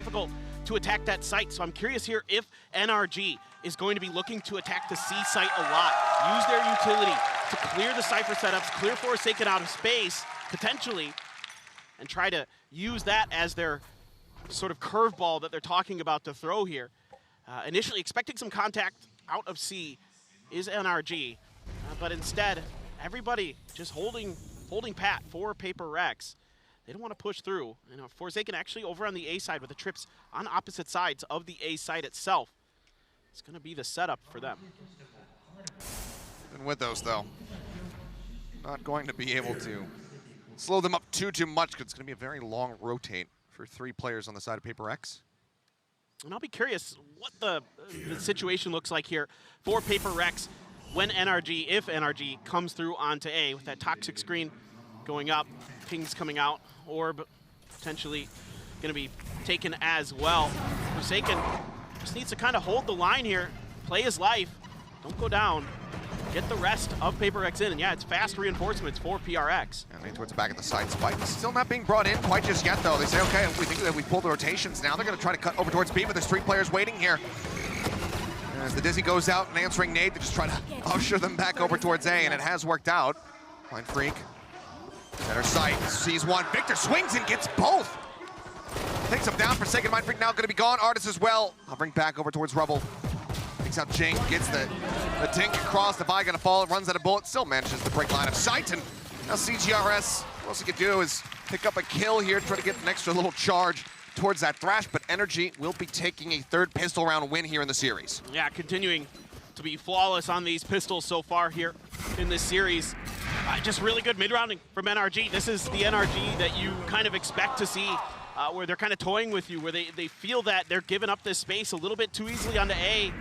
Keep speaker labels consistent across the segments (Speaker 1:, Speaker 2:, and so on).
Speaker 1: difficult to attack that site. So I'm curious here if NRG is going to be looking to attack the C site a lot. Use their utility to clear the Cypher setups, clear Forsaken out of space, potentially, and try to use that as their sort of curveball that they're talking about to throw here. Initially expecting some contact out of C is NRG, but instead, everybody just holding pat for PRX. They don't want to push through. You know, Forsaken actually over on the A side with the trips on opposite sides of the A site itself. It's going to be the setup for them.
Speaker 2: And with those, though, not going to be able to slow them up too much, because it's going to be a very long rotate for 3 players on the side of PRX.
Speaker 1: And I'll be curious what the situation looks like here for PRX when NRG, if NRG comes through onto A with that toxic screen going up, pings coming out, orb potentially going to be taken as well. Forsaken just needs to kind of hold the line here, play his life, don't go down, get the rest of PRX in, and yeah, it's fast reinforcements for PRX.
Speaker 2: And lean towards the back of the side spike. Still not being brought in quite just yet, though. They say, okay, we think that we pulled the rotations. Now they're going to try to cut over towards B, but there's 3 players waiting here. And as the Dizzy goes out and answering nade, they just try to usher them back over towards A, and it has worked out. Blind Freak, center sight, sees one. Victor swings and gets both. Takes him down. Forsaken Mind Freak now going to be gone. Artist as well. Hovering back over towards Rubble. Takes out Jing, gets the dink across. The Vi going to fall, runs out of bullets, still manages to break line of sight. And now CGRS, what else he could do is pick up a kill here, try to get an extra little charge towards that Thrash, but NRG will be taking a 3rd pistol round win here in the series.
Speaker 1: Yeah, continuing to be flawless on these pistols so far here in this series. Just really good mid-rounding from NRG. This is the NRG that you kind of expect to see, where they're kind of toying with you, where they feel that they're giving up this space a little bit too easily onto A.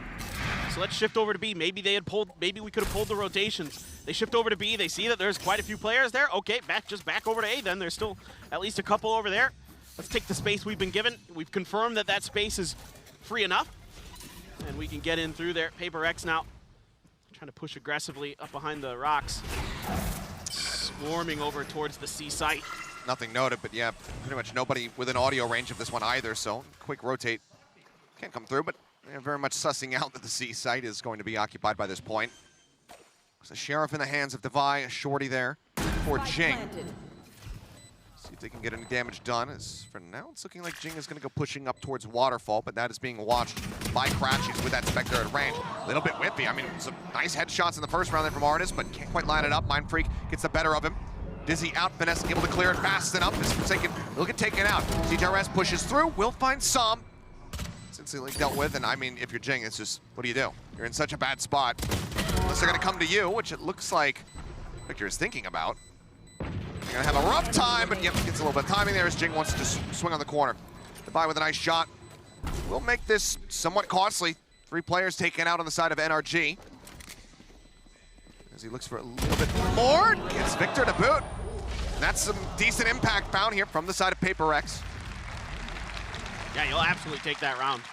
Speaker 1: So let's shift over to B. Maybe we could have pulled the rotations. They shift over to B, they see that there's quite a few players there. Okay, back over to A then. There's still at least a couple over there. Let's take the space we've been given. We've confirmed that that space is free enough, and we can get in through there. PRX now trying to push aggressively up behind the rocks. Swarming over towards the C site.
Speaker 2: Nothing noted, but yeah, pretty much nobody within audio range of this one either, so quick rotate. Can't come through, but they're very much sussing out that the C site is going to be occupied by this point. There's a Sheriff in the hands of Devi, a Shorty there for Jing. See if they can get any damage done. As for now, it's looking like Jing is going to go pushing up towards Waterfall, but that is being watched by Crashies with that Spectre at range. A little bit whippy. I mean, some nice headshots in the first round there from Artist, but can't quite line it up. Mind Freak gets the better of him. Dizzy out, Finesse able to clear it fast enough. As Forsaken will get taken out. CGRS pushes through, will find some. Instantly dealt with, and I mean, if you're Jing, it's just, what do you do? You're in such a bad spot. Unless they're going to come to you, which it looks like Victor is thinking about. They're going to have a rough time, but yep, gets a little bit of timing there as Jing wants to just swing on the corner. Devi with a nice shot. Will make this somewhat costly. 3 players taken out on the side of NRG. As he looks for a little bit more, gets Victor to boot. And that's some decent impact found here from the side of PRX.
Speaker 1: Yeah, you'll absolutely take that round.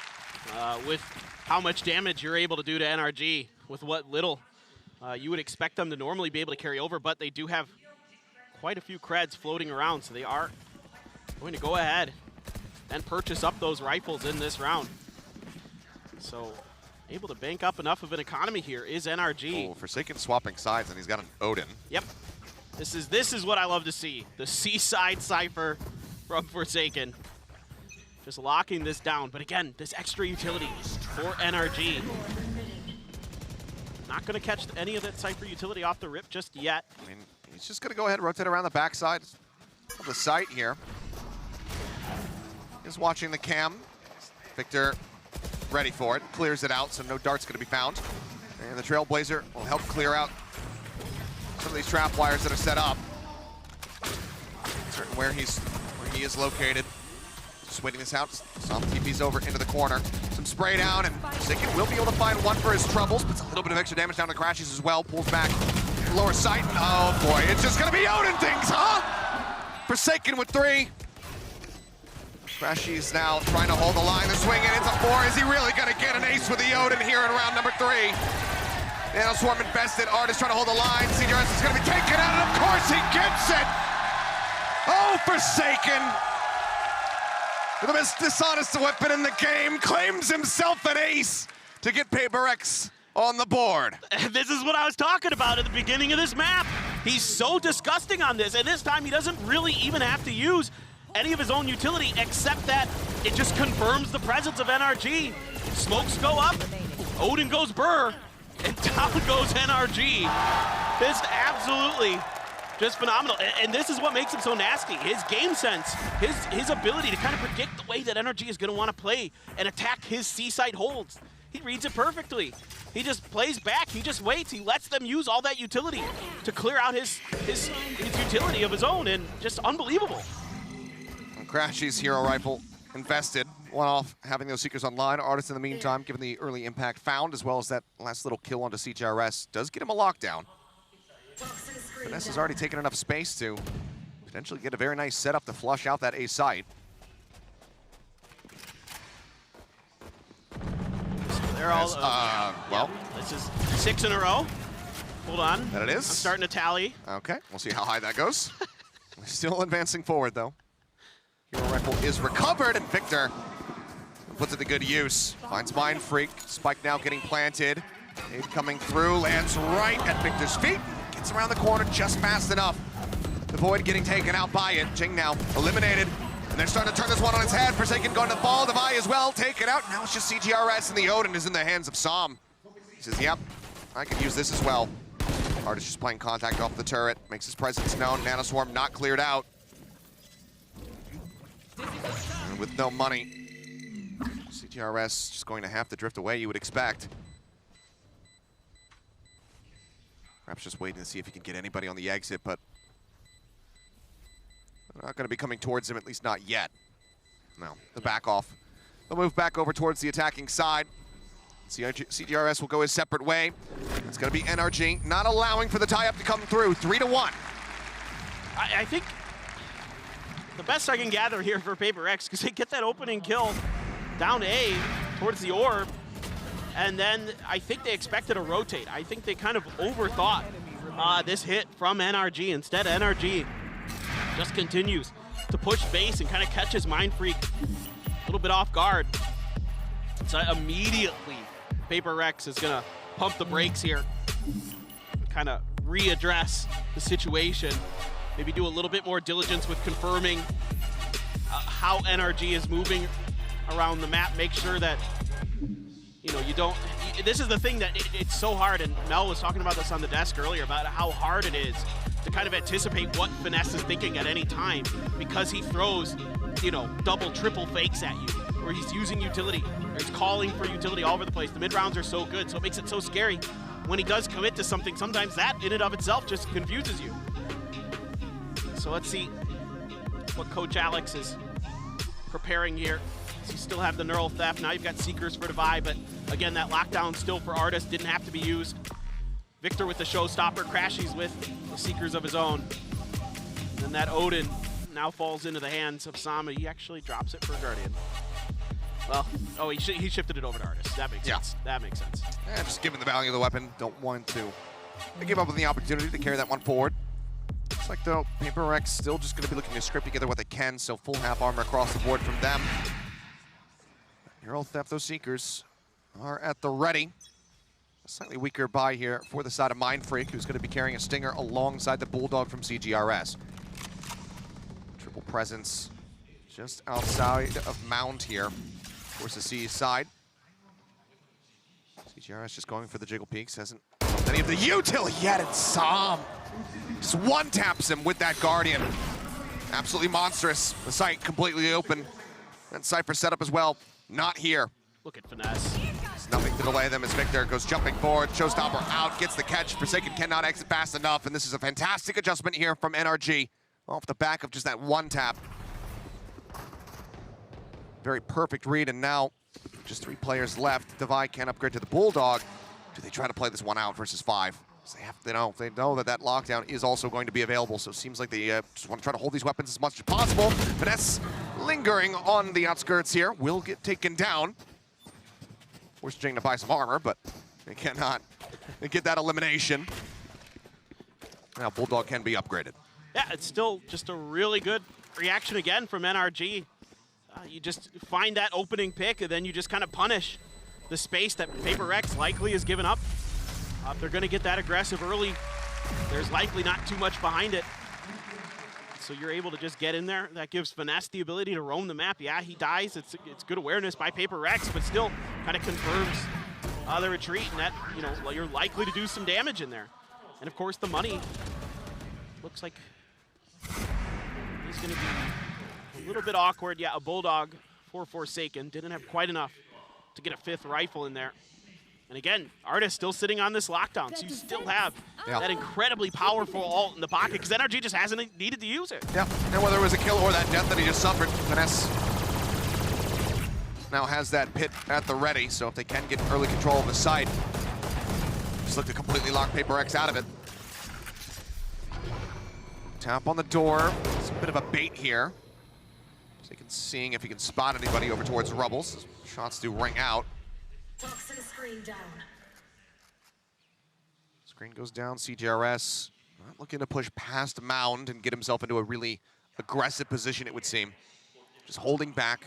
Speaker 1: With how much damage you're able to do to NRG, with what little you would expect them to normally be able to carry over, but they do have quite a few creds floating around, so they are going to go ahead and purchase up those rifles in this round. So, able to bank up enough of an economy here is NRG.
Speaker 2: Oh, Forsaken swapping sides, and he's got an Odin.
Speaker 1: Yep. This is what I love to see. The C-side Cypher from Forsaken. Just locking this down, but again, this extra utility for NRG. Not gonna catch any of that Cypher utility off the rip just yet.
Speaker 2: I mean, he's just gonna go ahead and rotate around the backside of the site here. He's watching the cam. Victor ready for it, clears it out, so no dart's gonna be found. And the Trailblazer will help clear out some of these trap wires that are set up. Certain where he is located. Just waiting this out. Some TP's over into the corner. Some spray down, and Forsaken will be able to find one for his troubles. Puts a little bit of extra damage down to the Crashies as well. Pulls back lower sight. And oh boy, it's just gonna be Odin things, huh? Forsaken with 3. Crashies now trying to hold the line. The swing in, it's a 4. Is he really gonna get an ace with the Odin here in round number 3? Now Swarm invested. Artist trying to hold the line. CGRS is gonna be taken out, and of course he gets it! Oh, Forsaken! The most dishonest weapon in the game claims himself an ace to get PRX on the board.
Speaker 1: This is what I was talking about at the beginning of this map. He's so disgusting on this, and this time he doesn't really even have to use any of his own utility, except that it just confirms the presence of NRG. Smokes go up, Odin goes burr, and down goes NRG. This absolutely just phenomenal, and this is what makes him so nasty. His game sense, his ability to kind of predict the way that NRG is going to want to play and attack his C-site holds. He reads it perfectly. He just plays back, he just waits, he lets them use all that utility to clear out his utility of his own, and just unbelievable.
Speaker 2: And Crashy's hero rifle invested. One off having those Seekers online. Artist in the meantime, given the early impact found, as well as that last little kill onto CGRS, does get him a lockdown. Finesse has already taken enough space to potentially get a very nice setup to flush out that A site.
Speaker 1: They're all,
Speaker 2: well,
Speaker 1: this is 6 in a row. Hold on.
Speaker 2: That it is.
Speaker 1: I'm starting to tally.
Speaker 2: Okay, we'll see how high that goes. Still advancing forward, though. Hero rifle is recovered, and Victor puts it to good use. Finds Mind Freak. Spike now getting planted. Nade coming through, lands right at Victor's feet. Gets around the corner just fast enough. The Void getting taken out by it. Jing now eliminated. And they're starting to turn this one on its head. Forsaken going to fall. Devi as well. Taken out. Now it's just CGRS, and the Odin is in the hands of Som. He says, yep, I could use this as well. Artist just playing contact off the turret. Makes his presence known. Nanoswarm not cleared out. And with no money, CGRS just going to have to drift away, you would expect. Perhaps just waiting to see if he can get anybody on the exit, but they're not going to be coming towards him, at least not yet. No, the back off. They'll move back over towards the attacking side. CGRS will go his separate way. It's going to be NRG, not allowing for the tie-up to come through. 3-1.
Speaker 1: I think the best I can gather here for PRX, because they get that opening kill down A towards the orb, and then I think they expected a rotate. I think they kind of overthought this hit from NRG. Instead, NRG just continues to push base and kind of catches Mind Freak a little bit off guard. So immediately, PRX is gonna pump the brakes here, kind of readdress the situation, maybe do a little bit more diligence with confirming how NRG is moving around the map. Make sure that, you know, you don't, this is the thing that it's so hard, and Mel was talking about this on the desk earlier, about how hard it is to kind of anticipate what Finesse is thinking at any time, because he throws, you know, double, triple fakes at you, or he's using utility, or he's calling for utility all over the place. The mid rounds are so good, so it makes it so scary. When he does commit to something, sometimes that in and of itself just confuses you. So let's see what Coach Alex is preparing here. So you still have the neural theft. Now you've got Seekers for Devi, but again, that lockdown still for Artist didn't have to be used. Victor with the showstopper, Crashies with the Seekers of his own. And then that Odin now falls into the hands of Sama. He actually drops it for Guardian. Well, oh, he shifted it over to Artist. That makes sense. That makes sense.
Speaker 2: Yeah, just given the value of the weapon, don't want to give up on the opportunity to carry that one forward. Looks like, though, PRX still just going to be looking to scrape together what they can, so full half armor across the board from them. Neural theft, those Seekers are at the ready. A slightly weaker buy here for the side of Mind Freak, who's going to be carrying a Stinger alongside the Bulldog from CGRS. Triple presence just outside of Mound here. Towards the C side. CGRS just going for the jiggle peaks. Hasn't done any of the utility yet, and Som just one-taps him with that Guardian. Absolutely monstrous. The site completely open. And Cypher setup as well. Not here.
Speaker 1: Look at Finesse.
Speaker 2: There's nothing to delay them as Victor goes jumping forward. Showstopper out, gets the catch. Forsaken cannot exit fast enough, and this is a fantastic adjustment here from NRG. Off the back of just that one tap. Very perfect read, and now just 3 players left. Devi can upgrade to the Bulldog. Do they try to play this one out versus 5? They know that that lockdown is also going to be available, so it seems like they just want to try to hold these weapons as much as possible. Finesse lingering on the outskirts here, will get taken down. Forced Jing to buy some armor, but they cannot get that elimination. Now Bulldog can be upgraded.
Speaker 1: Yeah, it's still just a really good reaction again from NRG. you just find that opening pick, and then you just kind of punish the space that PRX likely has given up. If they're going to get that aggressive early, there's likely not too much behind it. So you're able to just get in there. That gives Finesse the ability to roam the map. Yeah, he dies. It's good awareness by PRX, but still kind of confirms the retreat, and that, you know, you're likely to do some damage in there. And of course, the money looks like he's going to be a little bit awkward. Yeah, a Bulldog for Forsaken. Didn't have quite enough to get a 5th rifle in there. And again, Artis still sitting on this lockdown, so you still have that incredibly powerful ult in the pocket, because NRG just hasn't needed to use it.
Speaker 2: Yeah, and whether it was a kill or that death that he just suffered, Finesse now has that pit at the ready, so if they can get early control of the site, just look to completely lock PRX out of it. Tap on the door. It's a bit of a bait here. So he can seeing if he can spot anybody over towards Rubbles. Shots do ring out.
Speaker 3: Toxin screen down.
Speaker 2: Screen goes down. CJRS not looking to push past Mound and get himself into a really aggressive position, it would seem. Just holding back,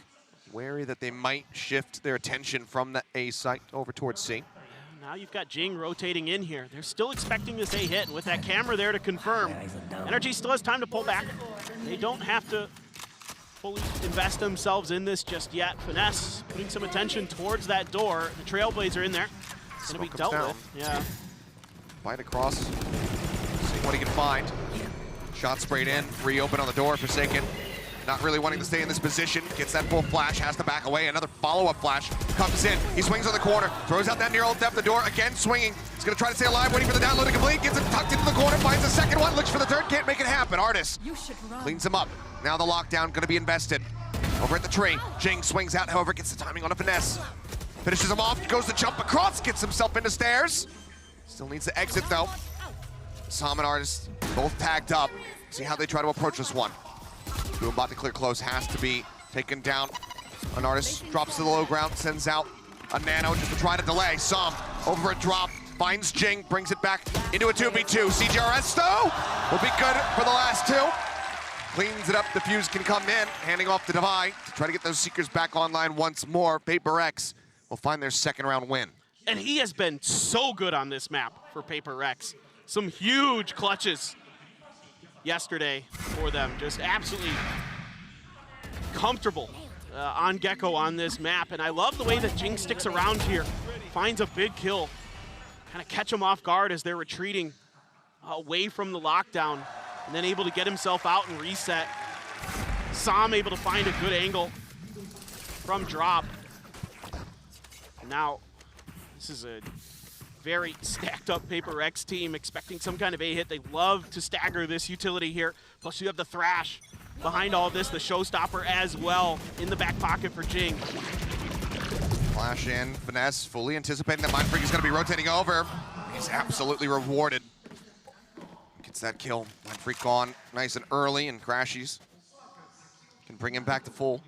Speaker 2: wary that they might shift their attention from the A site over towards C.
Speaker 1: Now you've got Jing rotating in here. They're still expecting this A hit, and with that camera there to confirm, NRG still has time to pull back. They don't have to fully invest themselves in this just yet. Finesse putting some attention towards that door. The Trailblazer in there. It's going to be dealt with. Yeah.
Speaker 2: Bite across. See what he can find. Shot sprayed in. Reopen on the door. Forsaken. Not really wanting to stay in this position. Gets that full flash. Has to back away. Another follow-up flash. Comes in. He swings on the corner. Throws out that near ult depth. The door again swinging. He's going to try to stay alive. Waiting for the download to complete. Gets it tucked into the corner. Finds the second one. Looks for the third. Can't make it happen. Artis cleans him up. Now the lockdown going to be invested. Over at the tree. Jing swings out. However, gets the timing on a Finesse. Finishes him off. Goes to jump across. Gets himself into stairs. Still needs to exit though. Sam and Artis both tagged up. See how they try to approach this one. Boom about to clear close, has to be taken down. An Artis drops to the low ground, sends out a nano just to try to delay. Sam over a drop, finds Jing, brings it back into a 2v2. CJRS though will be good for the last two. Cleans it up, the fuse can come in, handing off to Divide to try to get those Seekers back online once more. PRX will find their second round win.
Speaker 1: And he has been so good on this map for PRX. Some huge clutches yesterday for them. Just absolutely comfortable on Gecko on this map. And I love the way that Jing sticks around here, finds a big kill, kind of catch him off guard as they're retreating away from the lockdown, and then able to get himself out and reset. Sam able to find a good angle from drop. And now this is a very stacked up PRX team, expecting some kind of A hit. They love to stagger this utility here. Plus you have the Thrash behind all of this, the showstopper as well in the back pocket for Jing.
Speaker 2: Flash in, Finesse fully anticipating that Mindfreak is going to be rotating over. He's absolutely rewarded. Gets that kill. Mindfreak gone nice and early, and Crashies can bring him back to full.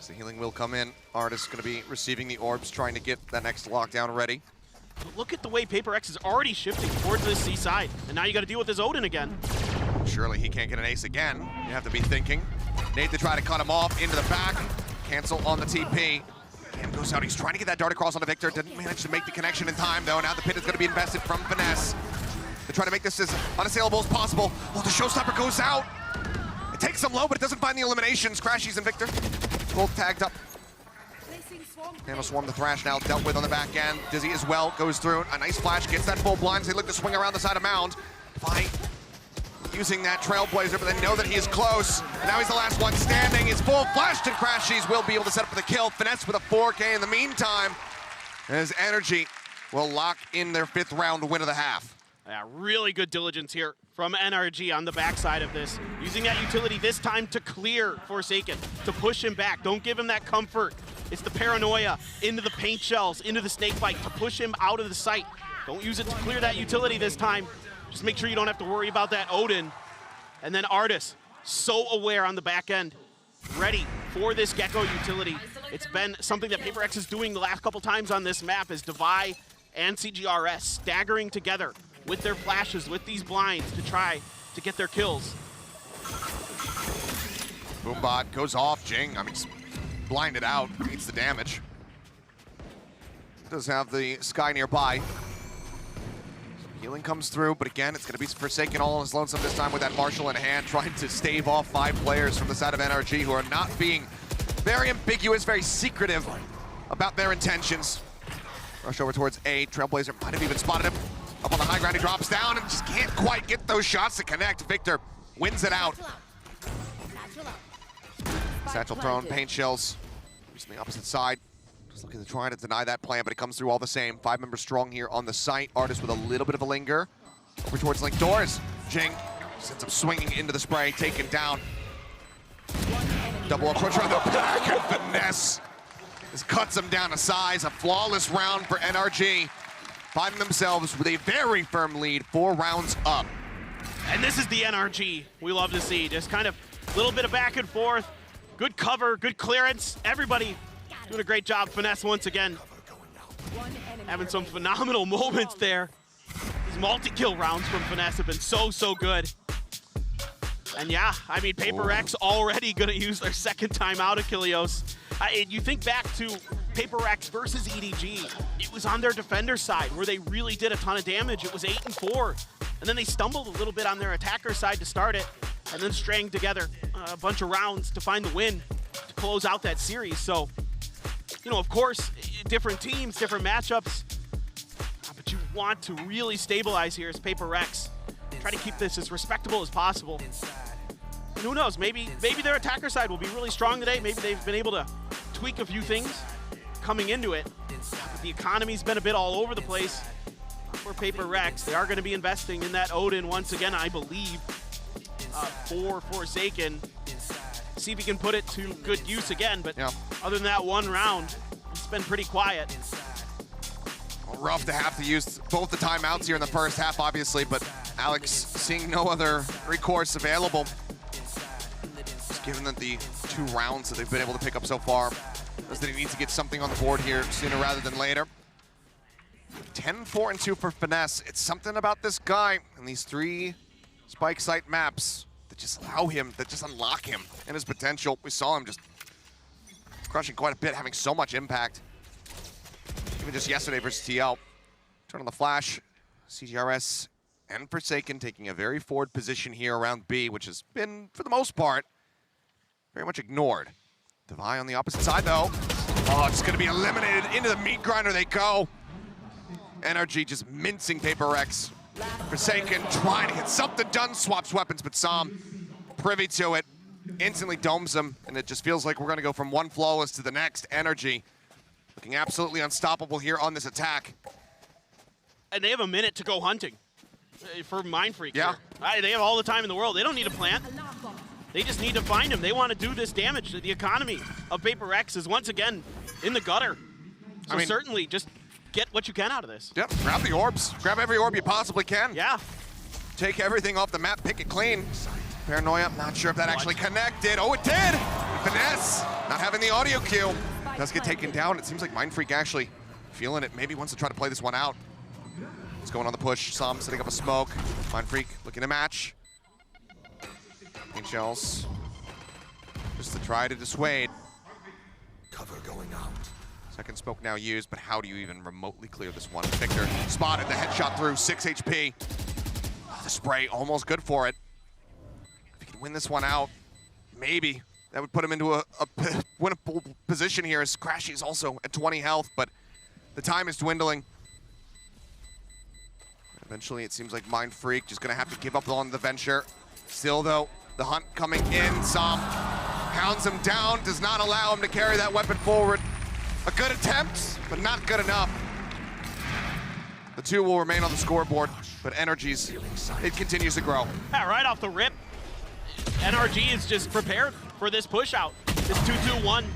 Speaker 2: So the healing will come in. Artis going to be receiving the orbs, trying to get that next lockdown ready.
Speaker 1: Look at the way PRX is already shifting towards this C side, and now you got to deal with his Odin again.
Speaker 2: Surely he can't get an ace again. You have to be thinking. Nate to try to cut him off into the back. Cancel on the TP. Cam goes out. He's trying to get that dart across onto Victor. Didn't manage to make the connection in time, though. Now the pit is going to be invested from Finesse. They try to make this as unassailable as possible. Oh, the showstopper goes out. It takes him low, but it doesn't find the eliminations. Crashies and Victor both tagged up. Nano Swarm, the Thrash now dealt with on the back end. Dizzy as well goes through. A nice flash, gets that full blind. They look to swing around the side of Mound. Fight using that Trailblazer, but they know that he is close. And now he's the last one standing. It's full flashed, and Crashies will be able to set up for the kill. Finesse with a 4K in the meantime, as NRG will lock in their 5th round win of the half.
Speaker 1: Yeah, really good diligence here from NRG on the backside of this. Using that utility this time to clear Forsaken, to push him back. Don't give him that comfort. It's the paranoia into the paint shells, into the snake bite, to push him out of the site. Don't use it to clear that utility this time. Just make sure you don't have to worry about that Odin. And then Artis, so aware on the back end, ready for this Gecko utility. It's been something that PRX is doing the last couple times on this map, is Devi and CJRS staggering together with their flashes, with these blinds, to try to get their kills.
Speaker 2: Boombot goes off. Jing, I mean, just blinded out. Needs the damage. Does have the Sky nearby. Healing comes through, but again, it's going to be Forsaken all on his lonesome this time with that Marshal in hand, trying to stave off 5 players from the side of NRG who are not being very ambiguous, very secretive about their intentions. Rush over towards A. Trailblazer might have even spotted him. Up on the high ground, he drops down and just can't quite get those shots to connect. Victor wins it out. Satchel thrown, paint shells. He's on the opposite side. Just looking to try to deny that plan, but it comes through all the same. 5 members strong here on the site. Artist with a little bit of a linger. Over towards Link doors. Jing sends him swinging into the spray, taken down. Double approach around the back, and Finesse just cuts him down to size. A flawless round for NRG. Finding themselves with a very firm lead, 4 rounds up.
Speaker 1: And this is the NRG we love to see. Just kind of a little bit of back and forth. Good cover, good clearance. Everybody doing a great job. Finesse once again having some phenomenal moments there. These multi-kill rounds from Finesse have been so good. And yeah, I mean, PRX already gonna use their second time out of Kilios. You think back to PRX versus EDG, it was on their defender side where they really did a ton of damage. It was 8-4. And then they stumbled a little bit on their attacker side to start it, and then string together a bunch of rounds to find the win to close out that series. So, you know, of course, different teams, different matchups, but you want to really stabilize here as PRX. Try to keep this as respectable as possible. And who knows, maybe their attacker side will be really strong today. Maybe they've been able to tweak a few things coming into it. But the economy's been a bit all over the place for PRX. They are going to be investing in that Odin once again, I believe, for Forsaken. See if he can put it to good use again, but yeah. Other than that one round, it's been pretty quiet.
Speaker 2: Well, rough to have to use both the timeouts here in the first half, obviously, but Alex seeing no other recourse available. Just given that the 2 rounds that they've been able to pick up so far, is that he needs to get something on the board here sooner rather than later. 10-4-2 for Finesse. It's something about this guy and these 3 spike site maps that just allow him, that just unlock him and his potential. We saw him just crushing quite a bit, having so much impact. Even just yesterday versus TL. Turn on the flash, CGRS and Forsaken taking a very forward position here around B, which has been, for the most part, very much ignored. Devi on the opposite side, though. Oh, it's going to be eliminated. Into the meat grinder they go. NRG just mincing PRX. Forsaken trying to get something done, swaps weapons, but Sam privy to it, instantly domes him, and it just feels like we're going to go from one flawless to the next. NRG looking absolutely unstoppable here on this attack.
Speaker 1: And they have a minute to go hunting for Mindfreak.
Speaker 2: Yeah.
Speaker 1: Here. They have all the time in the world. They don't need a plant. They just need to find him. They want to do this damage. The economy of PRX is once again in the gutter. So I mean, certainly just get what you can out of this.
Speaker 2: Yep, grab the orbs. Grab every orb you possibly can.
Speaker 1: Yeah.
Speaker 2: Take everything off the map, pick it clean. Paranoia, not sure if that actually connected. Oh, it did! Finesse, not having the audio cue. Does get taken down. It seems like Mindfreak actually feeling it. Maybe wants to try to play this one out. It's going on the push. Sam setting up a smoke. Mindfreak looking to match. Paint shells. Just to try to dissuade.
Speaker 4: Cover going out.
Speaker 2: Second smoke now used, but how do you even remotely clear this one? Victor spotted the headshot through, 6 HP. The spray almost good for it. If he can win this one out, maybe that would put him into a winnable position here, as Crashy is also at 20 health, but the time is dwindling. Eventually, it seems like Mindfreak just gonna have to give up on the venture. Still though, the hunt coming in. Sam hounds him down, does not allow him to carry that weapon forward. A good attempt, but not good enough. The 2 will remain on the scoreboard, but NRG's, it continues to grow.
Speaker 1: Yeah, right off the rip, NRG is just prepared for this push out. This 2-2-1,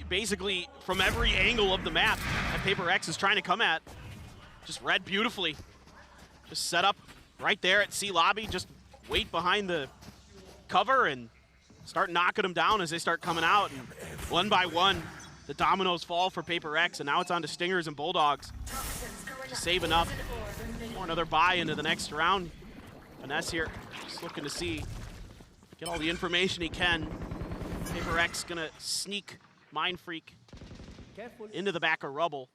Speaker 1: basically from every angle of the map that PRX is trying to come at. Just read beautifully. Just set up right there at C lobby, just wait behind the cover and start knocking them down as they start coming out. And one by one, the dominoes fall for PRX, and now it's on to Stingers and Bulldogs. Just saving up for another buy into the next round. Finesse here, just looking to see, get all the information he can. PaperX gonna sneak Mind Freak into the back of Rubble.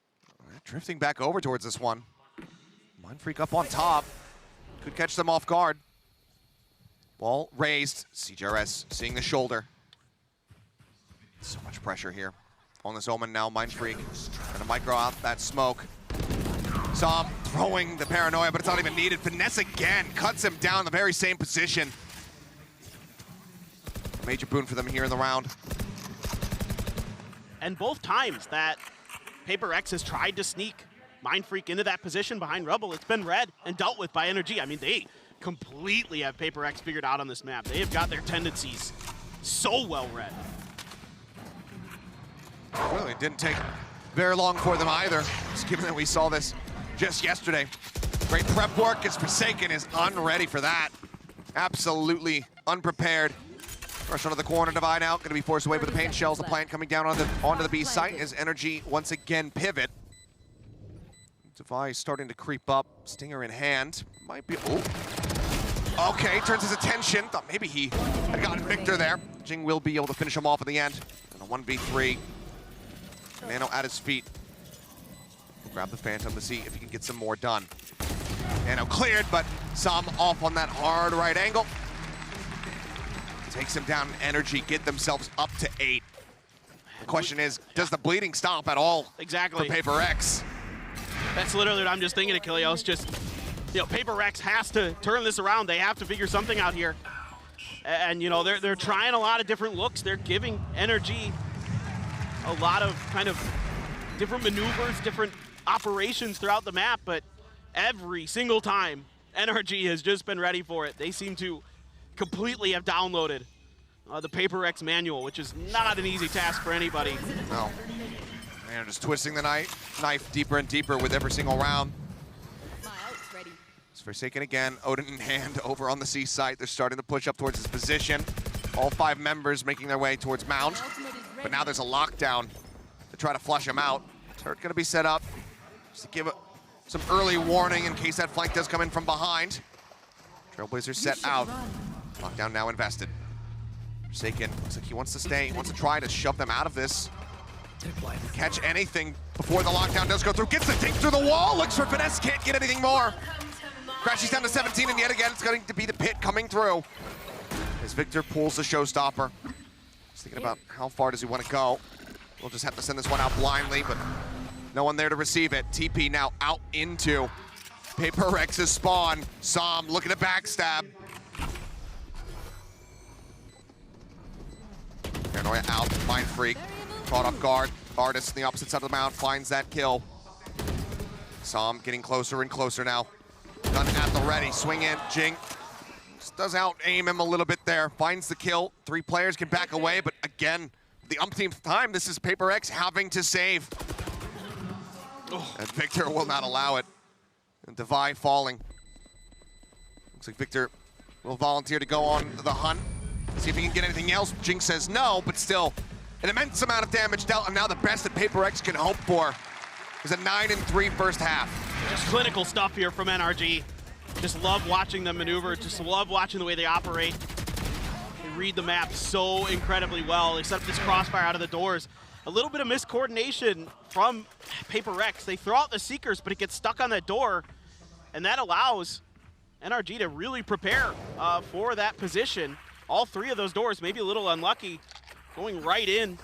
Speaker 2: Drifting back over towards this one. Mind Freak up on top. Could catch them off guard. Ball raised. CGRS seeing the shoulder. So much pressure here on this Omen now. Mind Freak trying to micro out that smoke. Som throwing the paranoia, but it's not even needed. Finesse again cuts him down in the very same position. Major boon for them here in the round.
Speaker 1: And both times that PaperX has tried to sneak Mind Freak into that position behind Rubble, it's been read and dealt with by NRG. I mean, they completely have PaperX figured out on this map. They have got their tendencies so well read.
Speaker 2: Well, it didn't take very long for them either, just given that we saw this just yesterday. Great prep work as Forsaken is unready for that. Absolutely unprepared. First one of the corner divide out, going to be forced away with the paint shells. The plant coming down onto the B site as NRG once again pivot. Device starting to creep up, Stinger in hand. Might be, oh. Okay, turns his attention. Thought maybe he had gotten Victor there. Jing will be able to finish him off at the end. And a 1v3. Nano at his feet. We'll grab the Phantom to see if he can get some more done. Nano cleared, but Som off on that hard right angle. Takes him down in NRG, get themselves up to 8. The question is, does the bleeding stop at all?
Speaker 1: Exactly.
Speaker 2: For PaperX?
Speaker 1: That's literally what I'm just thinking, Achilleos. Just, you know, PaperX has to turn this around. They have to figure something out here. And, you know, they're trying a lot of different looks. They're giving NRG a lot of kind of different maneuvers, different operations throughout the map, but every single time, NRG has just been ready for it. They seem to completely have downloaded the PaperX manual, which is not an easy task for anybody.
Speaker 2: No. Man, just twisting the knife deeper and deeper with every single round. It's Forsaken again, Odin in hand over on the C site. They're starting to push up towards his position. All 5 members making their way towards Mount. But now there's a lockdown to try to flush him out. Turret gonna be set up just to give some early warning in case that flank does come in from behind. Trailblazers set out. Lockdown now invested. Forsaken looks like he wants to stay. He wants to try to shove them out of this. Catch anything before the lockdown does go through. Gets the dink through the wall. Looks for Finesse. Can't get anything more. Crashes down to 17, and yet again it's going to be the pit coming through. As Victor pulls the showstopper. He's thinking about how far does he want to go. We'll just have to send this one out blindly, but no one there to receive it. TP now out into PaperX's spawn. Som looking to backstab. Paranoia out, Mind Freak, caught off guard. Artist on the opposite side of the mound finds that kill. Som getting closer and closer now. Gun at the ready, swing in, Jing. Just does out aim him a little bit there, finds the kill. 3 players can back away, but again, the umpteenth time, this is PaperX having to save. Oh. And Victor will not allow it. And Devi falling. Looks like Victor will volunteer to go on the hunt. See if he can get anything else. Jing says no, but still an immense amount of damage dealt, and now the best that PaperX can hope for is a 9-3 first half.
Speaker 1: Just clinical stuff here from NRG. Just love watching them maneuver, just love watching the way they operate. They read the map so incredibly well. They set up this crossfire out of the doors. A little bit of miscoordination from PaperX. They throw out the Seekers, but it gets stuck on that door, and that allows NRG to really prepare for that position. All 3 of those doors, maybe a little unlucky, going right in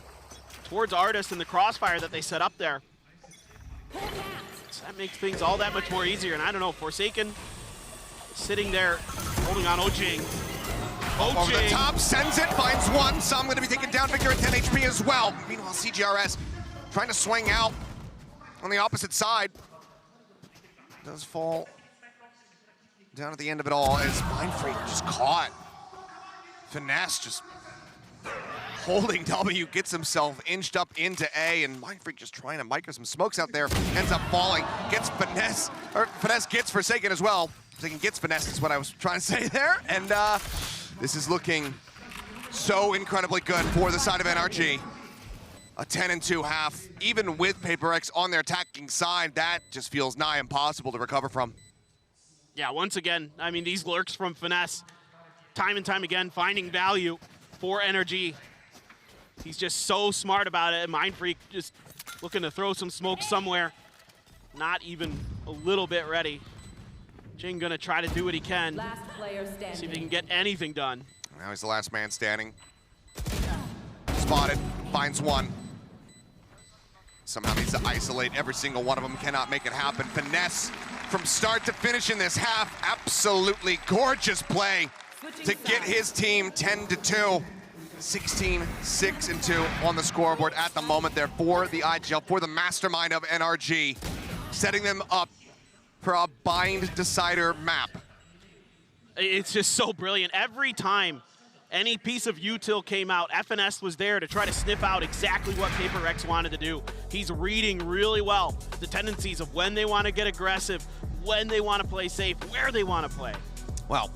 Speaker 1: towards Artist and the crossfire that they set up there. So that makes things all that much more easier. And I don't know, Forsaken sitting there, holding on. Jing.
Speaker 2: Over the top, sends it, finds one. Some going to be taken down. Victor at 10 HP as well. Meanwhile, CGRS trying to swing out on the opposite side. Does fall down at the end of it all as Mind Freak just caught. Finesse just holding W, gets himself inched up into A, and Mind Freak just trying to micro some smokes out there, ends up falling, gets Finesse, or Finesse gets Forsaken as well. Forsaken gets Finesse is what I was trying to say there, and this is looking so incredibly good for the side of NRG. A 10-2 half, even with PaperX on their attacking side, that just feels nigh impossible to recover from.
Speaker 1: Yeah, once again, I mean, these lurks from Finesse, time and time again, finding value for NRG. He's just so smart about it. Mind Freak just looking to throw some smoke somewhere. Not even a little bit ready. Jing gonna try to do what he can.
Speaker 5: Last player standing.
Speaker 1: See if he can get anything done.
Speaker 2: Now he's the last man standing. Spotted, finds one. Somehow needs to isolate every single one of them. Cannot make it happen. Finesse from start to finish in this half. Absolutely gorgeous play to get his team 10-2. 16-6-2 on the scoreboard at the moment there for the IGL, for the mastermind of NRG, setting them up for a bind decider map.
Speaker 1: It's just so brilliant. Every time any piece of util came out, FNS was there to try to sniff out exactly what PaperX wanted to do. He's reading really well the tendencies of when they want to get aggressive, when they want to play safe, where they want to play.
Speaker 2: Well,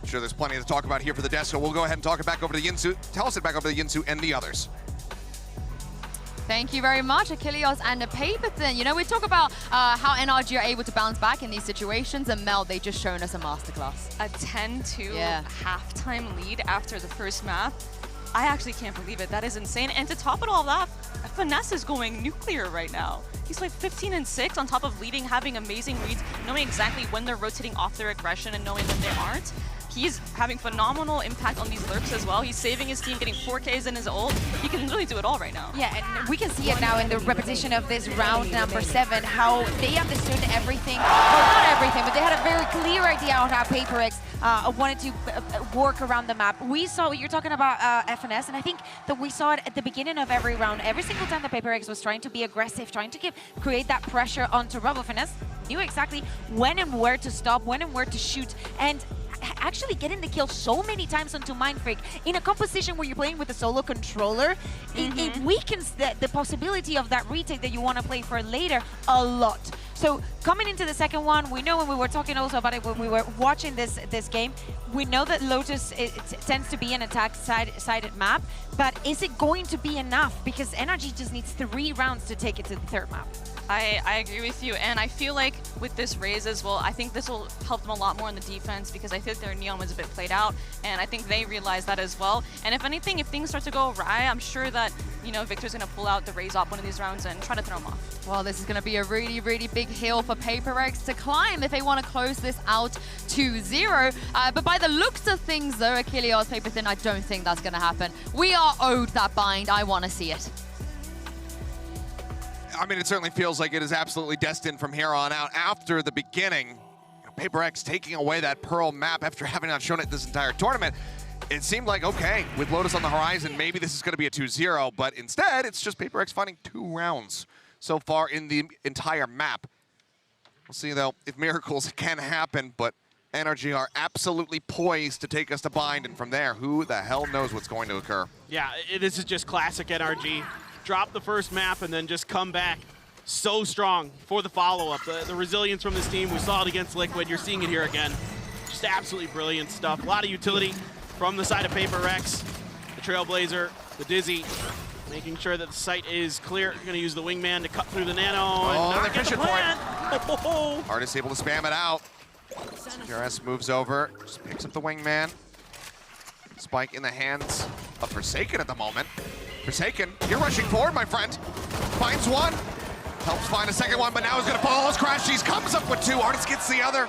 Speaker 2: I'm sure there's plenty to talk about here for the desk, so we'll go ahead and talk it back over to Yinsu. Tell us it back over to Yinsu and the others.
Speaker 6: Thank you very much, Achilles and Paperthin. You know, we talk about how NRG are able to bounce back in these situations, and Mel, they just shown us a masterclass.
Speaker 7: A 10-2 halftime lead after the first map. I actually can't believe it. That is insane. And to top it all off, Finesse is going nuclear right now. He's like 15-6 on top of leading, having amazing reads, knowing exactly when they're rotating off their aggression and knowing when they aren't. He's having phenomenal impact on these lurks as well. He's saving his team, getting 4Ks in his ult. He can really do it all right now.
Speaker 8: Yeah, and we can see it now in the repetition of this round number 7, how they understood everything. Well, not everything, but they had a very clear idea on how PaperX wanted to work around the map. We saw, you're talking about FNS, and I think that we saw it at the beginning of every round. Every single time that PaperX was trying to be aggressive, trying to create that pressure onto Robo, FNS knew exactly when and where to stop, when and where to shoot, and actually getting the kill so many times onto Mind Freak in a composition where you're playing with a solo controller, it weakens the possibility of that retake that you want to play for later a lot. So coming into the second one, we know when we were talking also about it when we were watching this game, we know that Lotus it tends to be an attack-sided map, but is it going to be enough? Because NRG just needs 3 rounds to take it to the third map.
Speaker 7: I agree with you, and I feel like with this raise as well, I think this will help them a lot more in the defense because I think their Neon was a bit played out, and I think they realize that as well. And if anything, if things start to go awry, I'm sure that, you know, Victor's going to pull out the raise off one of these rounds and try to throw him off.
Speaker 6: Well, this is going to be a really, really big hill for PaperX to climb if they want to close this out 2-0. But by the looks of things, though, Achilles, Paperthin, I don't think that's going to happen. We are owed that bind. I want to see it.
Speaker 2: I mean, it certainly feels like it is absolutely destined from here on out. After the beginning, PaperX taking away that Pearl map after having not shown it this entire tournament, it seemed like, okay, with Lotus on the horizon, maybe this is going to be a 2-0, but instead, it's just PaperX finding 2 rounds so far in the entire map. We'll see, though, if miracles can happen, but NRG are absolutely poised to take us to bind, and from there, who the hell knows what's going to occur.
Speaker 1: Yeah, this is just classic NRG. Drop the first map and then just come back so strong for the follow-up. The resilience from this team, we saw it against Liquid. You're seeing it here again. Just absolutely brilliant stuff. A lot of utility from the side of PaperX. The Trailblazer, the Dizzy, making sure that the site is clear. You're going to use the Wingman to cut through the Nano and not get the plant.
Speaker 2: Artist able to spam it out. PRX moves over, just picks up the Wingman. Spike in the hands of Forsaken at the moment. Forsaken, you're rushing forward, my friend. Finds one, helps find a second one, but now he's gonna fall. Almost crashes, comes up with 2. Artist gets the other.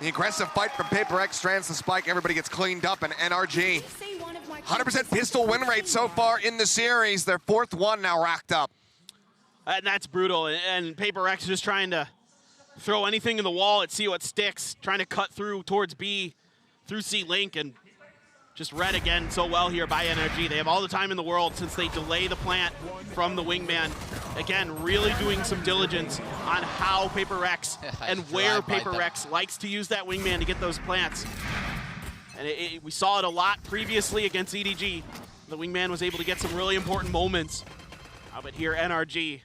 Speaker 2: The aggressive fight from PaperX strands the Spike. Everybody gets cleaned up, and NRG 100% pistol win rate so far in the series. Their 4th one now racked up.
Speaker 1: And that's brutal. And PaperX just trying to throw anything in the wall and see what sticks, trying to cut through towards B, through C Link, and just read again so well here by NRG. They have all the time in the world since they delay the plant from the Wingman. Again, really doing some diligence on how PaperX and where PaperX likes to use that Wingman to get those plants. And we saw it a lot previously against EDG. The Wingman was able to get some really important moments. But here, NRG,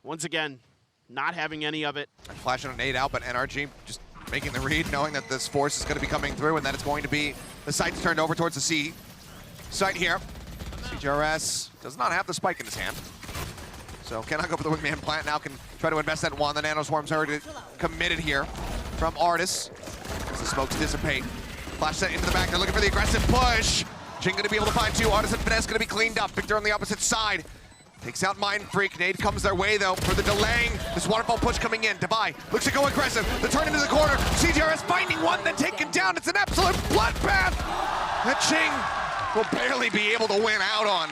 Speaker 1: once again, not having any of it.
Speaker 2: Flashing a nade out, but NRG just making the read, knowing that this force is going to be coming through and that it's going to be, the site's turned over towards the C site here. CGRS does not have the Spike in his hand, so cannot go for the Wingman plant now, can try to invest that one. The Nano Swarm's already committed here from Artis as the smokes dissipate. Flash set into the back, they're looking for the aggressive push. Jing gonna be able to find two. Artis and Finesse gonna be cleaned up. Victor on the opposite side. Takes out Mind Freak. Nade comes their way though for the delaying. This waterfall push coming in. Devi looks to go aggressive. The turn into the corner. CGRS finding one, then taken down. It's an absolute bloodbath that Jing will barely be able to win out on.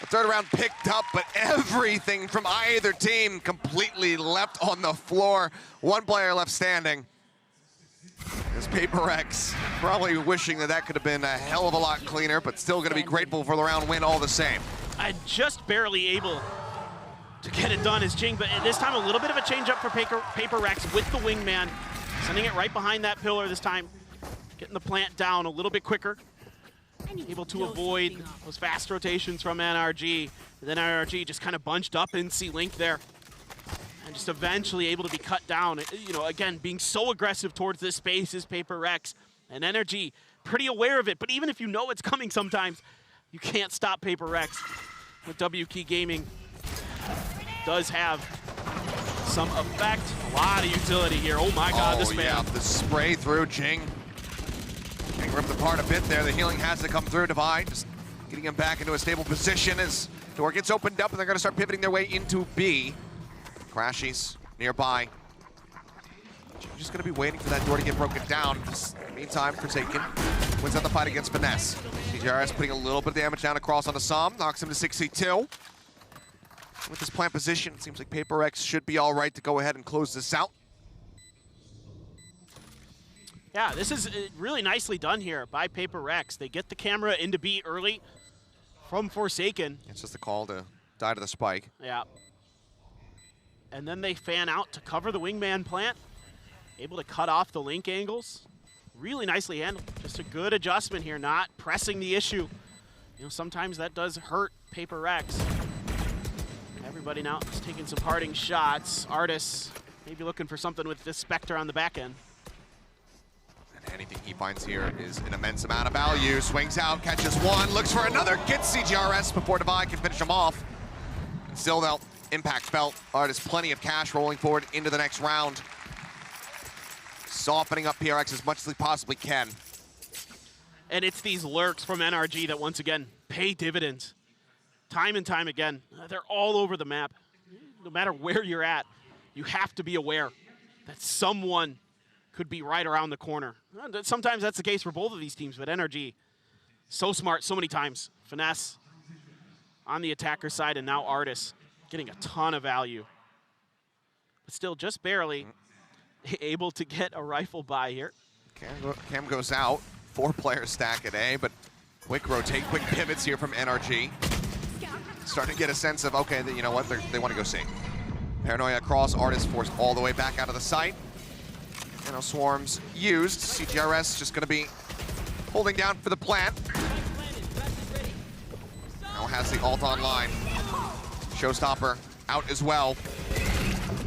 Speaker 2: The third round picked up, but everything from either team completely left on the floor. One player left standing. It's PRX, probably wishing that that could have been a hell of a lot cleaner, but still going to be grateful for the round win all the same.
Speaker 1: Just barely able to get it done as Jing, but this time a little bit of a change up for PRX with the wingman, sending it right behind that pillar this time, getting the plant down a little bit quicker, able to avoid those fast rotations from NRG. And then NRG just kind of bunched up in C-Link there, and just eventually able to be cut down. You know, again, being so aggressive towards this space is PRX, and NRG pretty aware of it, but even if you know it's coming sometimes, you can't stop PRX. With W Key Gaming does have some effect. A lot of utility here. Oh my God, this man.
Speaker 2: Yeah, the spray through Jing. Getting ripped apart a bit there. The healing has to come through. Devi just getting him back into a stable position as door gets opened up and they're gonna start pivoting their way into B. Crashies nearby. Just gonna be waiting for that door to get broken down. Meantime, Forsaken wins out the fight against Finesse. CGRS putting a little bit of damage down across onto Som, knocks him to 62. With this plant position, it seems like PRX should be all right to go ahead and close this out.
Speaker 1: Yeah, this is really nicely done here by PRX. They get the camera into B early from Forsaken.
Speaker 2: It's just a call to die to the spike.
Speaker 1: Yeah. And then they fan out to cover the wingman plant. Able to cut off the link angles. Really nicely handled. Just a good adjustment here, not pressing the issue. You know, sometimes that does hurt PRX. Everybody now is taking some parting shots. Artis maybe looking for something with this Spectre on the back end.
Speaker 2: And anything he finds here is an immense amount of value. Swings out, catches one, looks for another, gets CGRS before Devi can finish him off. And still though, impact felt. Artis plenty of cash rolling forward into the next round. Softening up PRX as much as they possibly can.
Speaker 1: And it's these lurks from NRG that once again pay dividends. Time and time again, they're all over the map. No matter where you're at, you have to be aware that someone could be right around the corner. Sometimes that's the case for both of these teams, but NRG, so smart so many times. Finesse on the attacker side, and now Artis getting a ton of value. But still just barely able to get a rifle by here.
Speaker 2: Cam goes out, 4-player stack at A, but quick rotate, quick pivots here from NRG. Starting to get a sense of, okay, you know what, they want to go C. Paranoia across, Artis forced all the way back out of the site. You know, swarms used. CGRS just going to be holding down for the plant. Now has the ult online. Showstopper out as well.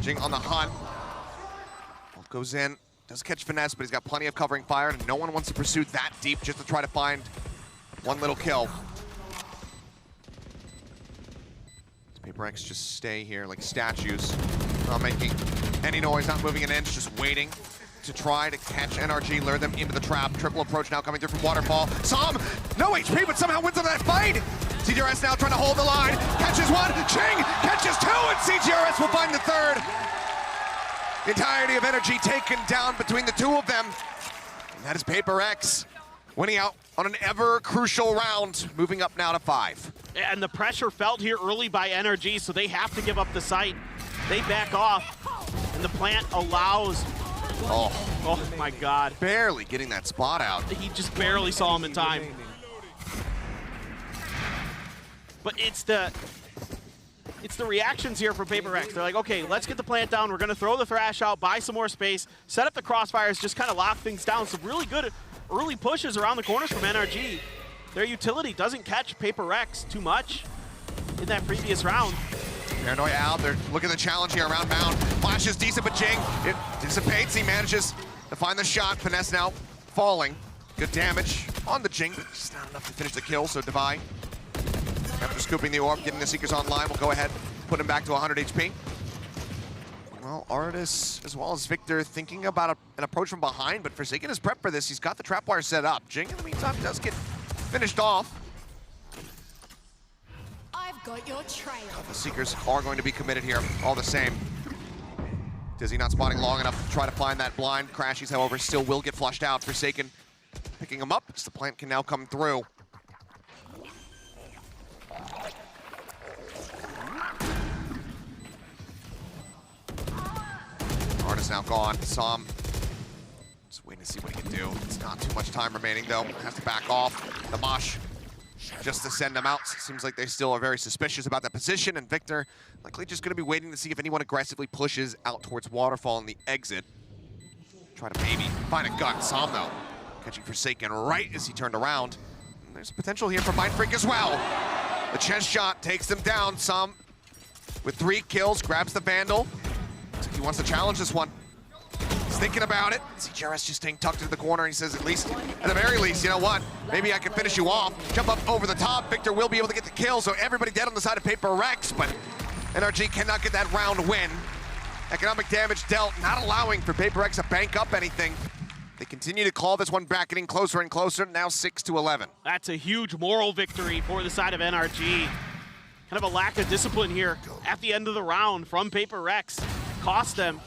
Speaker 2: Jing on the hunt. Ult goes in, does catch Finesse, but he's got plenty of covering fire, and no one wants to pursue that deep just to try to find one little kill. PRX just stay here like statues, not making any noise, not moving an inch, just waiting to try to catch NRG, lure them into the trap. Triple approach now coming through from Waterfall. Som, no HP, but somehow wins on that fight. CGRS now trying to hold the line. Catches one, Jing catches two, and CGRS will find the third. The entirety of NRG taken down between the two of them. And that is PRX winning out on an ever crucial round, moving up now to 5.
Speaker 1: And the pressure felt here early by NRG, so they have to give up the site. They back off, and the plant allows. Oh my God.
Speaker 2: Barely getting that spot out.
Speaker 1: He just barely saw him in time. But it's the reactions here from PRX. They're like, okay, let's get the plant down. We're going to throw the Thrash out, buy some more space, set up the crossfires, just kind of lock things down. Some really good early pushes around the corners from NRG. Their utility doesn't catch PRX too much in that previous round.
Speaker 2: Paranoia out, they're looking at the challenge here around Mound. Flash is decent, but Jing, it dissipates. He manages to find the shot. Finesse now falling. Good damage on the Jing, but just not enough to finish the kill, so Devi, after scooping the orb, getting the Seekers online, will go ahead, put him back to 100 HP. Well, Artis, as well as Victor, thinking about an approach from behind, but Forsaken is prepped for this. He's got the trapwire set up. Jing, in the meantime, does get finished off.
Speaker 3: I've got your trail.
Speaker 2: The Seekers are going to be committed here, all the same. Dizzy not spotting long enough to try to find that blind. Crashies, however, still will get flushed out. Forsaken picking him up as the plant can now come through. Artist now gone. Som just waiting to see what he can do. It's not too much time remaining, though. Has to back off. The Mosh just to send them out. Seems like they still are very suspicious about that position, and Victor likely just going to be waiting to see if anyone aggressively pushes out towards Waterfall in the exit. Try to maybe find a gun. Som, though, catching Forsaken right as he turned around. And there's potential here for Mind Freak as well. The chest shot takes them down. Som with 3 kills, grabs the Vandal. Looks like he wants to challenge this one. He's thinking about it. CGRS just staying tucked into the corner, and he says, at the very least, you know what? Maybe I can finish you off. Jump up over the top. Victor will be able to get the kill, so everybody dead on the side of PRX, but NRG cannot get that round win. Economic damage dealt, not allowing for PRX to bank up anything. They continue to claw this one back, getting closer and closer, now 6-11.
Speaker 1: That's a huge moral victory for the side of NRG. Kind of a lack of discipline here at the end of the round from PRX. Cost them.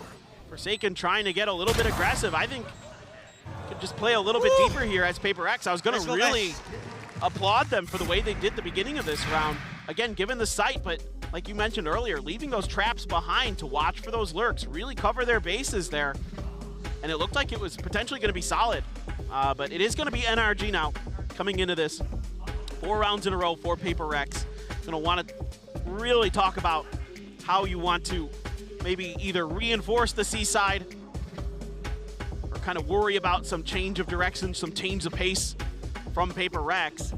Speaker 1: Forsaken trying to get a little bit aggressive. I think could just play a little bit deeper here as PRX. I was going to really applaud them for the way they did the beginning of this round. Again, given the site, but like you mentioned earlier, leaving those traps behind to watch for those lurks, really cover their bases there. And it looked like it was potentially going to be solid. But it is going to be NRG now coming into this. 4 rounds in a row for PRX. Going to want to really talk about how you want to maybe either reinforce the C side or kind of worry about some change of direction, some change of pace from PRX.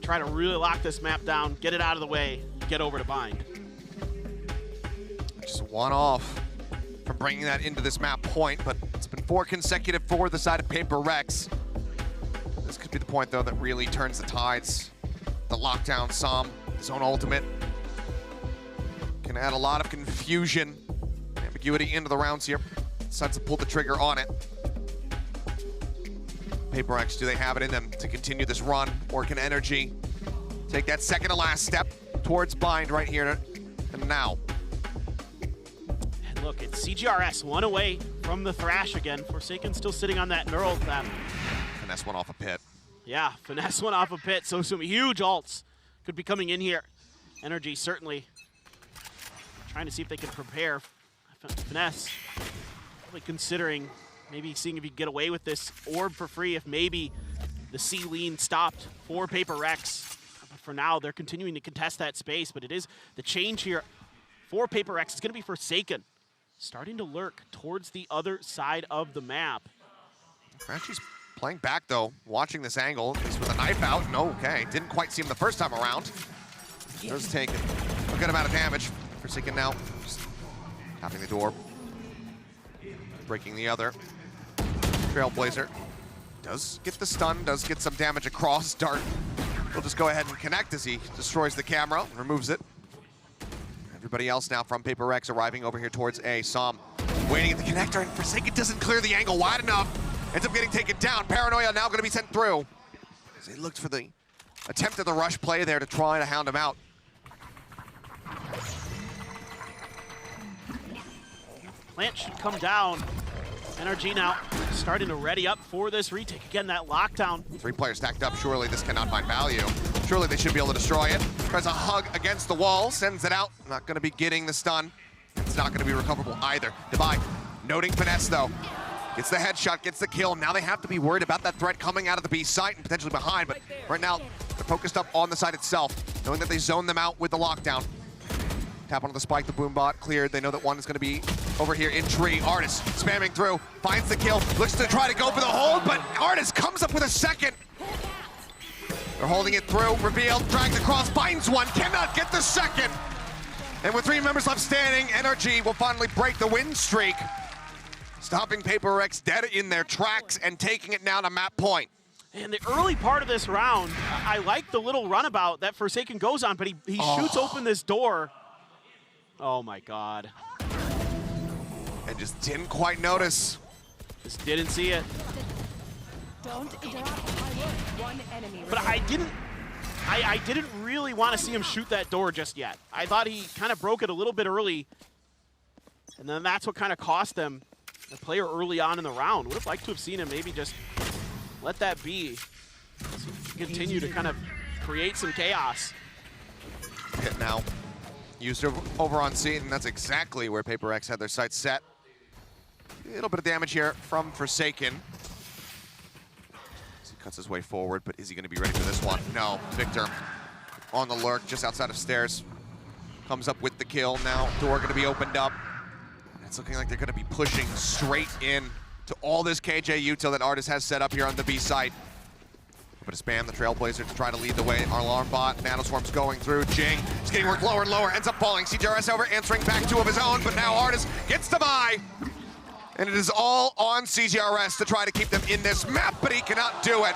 Speaker 1: Try to really lock this map down, get it out of the way, get over to Bind.
Speaker 2: Just one off from bringing that into this map point, but it's been 4 consecutive for the side of PRX. This could be the point, though, that really turns the tides. The lockdown Som, his own ultimate, can add a lot of confusion, ambiguity into the rounds here. Decides to pull the trigger on it. PRX, do they have it in them to continue this run, or can NRG take that second to last step towards Bind right here and now?
Speaker 1: And look, it's CGRS, 1 away from the Thrash again. Forsaken still sitting on that neural theft.
Speaker 2: Finesse one off a pit.
Speaker 1: Yeah, finesse one off a pit, so some huge ults could be coming in here. NRG certainly trying to see if they can prepare. Finesse, probably considering maybe seeing if you can get away with this orb for free if maybe the C lean stopped for PRX. But for now, they're continuing to contest that space, but it is the change here for PRX. It's gonna be Forsaken, starting to lurk towards the other side of the map.
Speaker 2: Crashy's playing back, though, watching this angle. He's with a knife out. No, okay. Didn't quite see him the first time around. Does take a good amount of damage. Forsaken now just tapping the door. Breaking the other. Trailblazer does get the stun, does get some damage across. Dart will just go ahead and connect as he destroys the camera, removes it. Everybody else now from PRX arriving over here towards A. Som waiting at the connector, and Forsaken doesn't clear the angle wide enough. Ends up getting taken down. Paranoia now going to be sent through. As they looked for the attempt at the rush play there to try to hound him out.
Speaker 1: Plant should come down. NRG now starting to ready up for this retake. Again, that lockdown.
Speaker 2: 3 players stacked up. Surely this cannot find value. Surely they should be able to destroy it. Tries a hug against the wall, sends it out. Not going to be getting the stun. It's not going to be recoverable either. Divide, noting finesse though. Gets the headshot, gets the kill. Now they have to be worried about that threat coming out of the B site and potentially behind, but right now they're focused up on the site itself, knowing that they zone them out with the lockdown. Tap onto the spike, the boom bot cleared. They know that one is going to be over here in tree. Artist spamming through, finds the kill, looks to try to go for the hold, but Artist comes up with a second. They're holding it through, revealed, dragged across, finds one, cannot get the second. And with 3 members left standing, NRG will finally break the win streak, stopping PRX dead in their tracks and taking it now to map point.
Speaker 1: In the early part of this round, I like the little runabout that Forsaken goes on, but he shoots open this door. Oh my God.
Speaker 2: And just didn't quite notice.
Speaker 1: Just didn't see it.
Speaker 5: Don't interrupt my work. One enemy
Speaker 1: But I didn't really want to see him shoot that door just yet. I thought he kind of broke it a little bit early, and then that's what kind of cost them the player early on in the round. Would have liked to have seen him maybe just let that be. Continue to kind of create some chaos.
Speaker 2: Hit now. Used over on C, and that's exactly where PRX had their sights set. A little bit of damage here from Forsaken. As he cuts his way forward, but is he going to be ready for this one? No. Victor on the lurk, just outside of stairs. Comes up with the kill. Now door going to be opened up. It's looking like they're going to be pushing straight in to all this KJ util that Artis has set up here on the B site. But to spam the Trailblazer to try to lead the way. Our alarm bot, Nanoswarm's going through. Jing is getting worked lower and lower, ends up falling. CJRS over, answering back two of his own, but now Artis gets the buy. And it is all on CJRS to try to keep them in this map, but he cannot do it.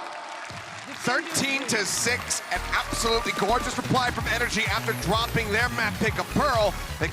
Speaker 2: 13-6, an absolutely gorgeous reply from NRG after dropping their map pick of Pearl. They